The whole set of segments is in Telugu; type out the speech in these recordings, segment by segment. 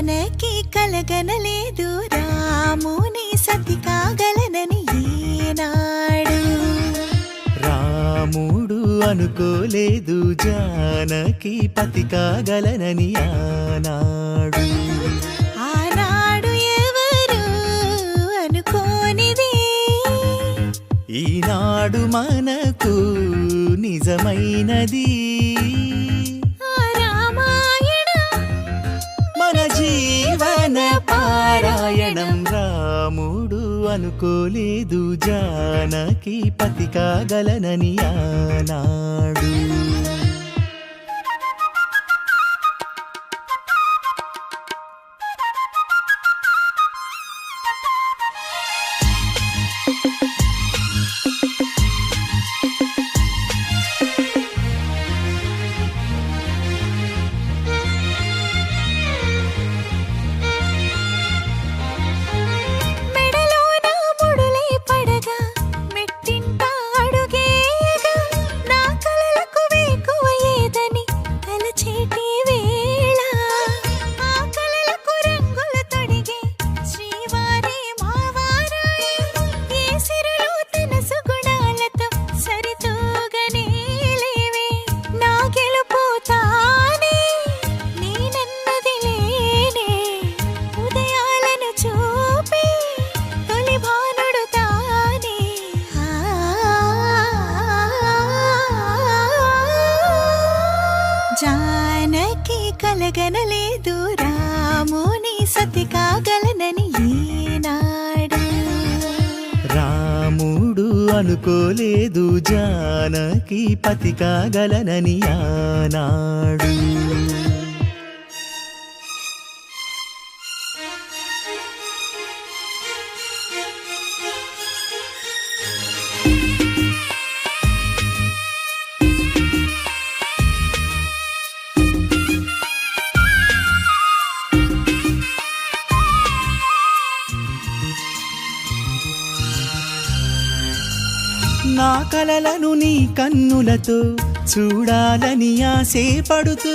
జానకి కలగనలేదు రాముని సతి కాగలనని ఏనాడు. రాముడు అనుకోలేదు జానకి పతి కాగలనని ఆనాడు. ఆనాడు ఎవరు అనుకోనిది ఈనాడు మనకు నిజమైనది. మన జీవన పారాయణం. రాముడు అనుకోలేదు జానకి పతి కాగలనని ఆనాడు. జానకి కలగనలేదు రాముని సతి కాగలనని ఏనాడు. రాముడు అనుకోలేదు జానకి పతి కాగలనని ఆనాడు. నా కలలను నీ కన్నులతో చూడాలని ఆశపడుతూ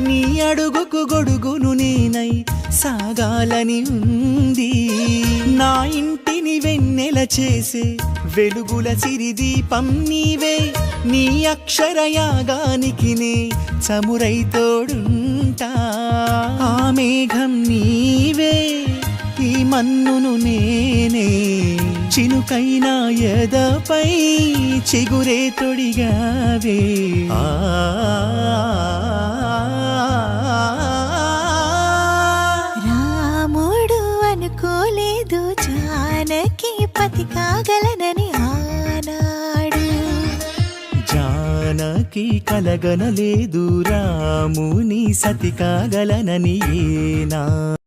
నీ అడుగుకు గొడుగును నేనై సాగాలని ఉంది. నా ఇంటిని వెన్నెల చేసే వెలుగుల సిరిదీపం నీవే. నీ అక్షరయాగానికి నే చమురై తోడుంటా. ఆ మేఘం నీవే, ఈ మన్నును నేనే. చినుకైనా ఎదపై చిగురే తొడిగావే. రాముడు అనుకోలేదు జానకి పతి కాగలనని ఆనాడు. జానకి కలగనలేదు రాముని సతి కాగలనని ఏనా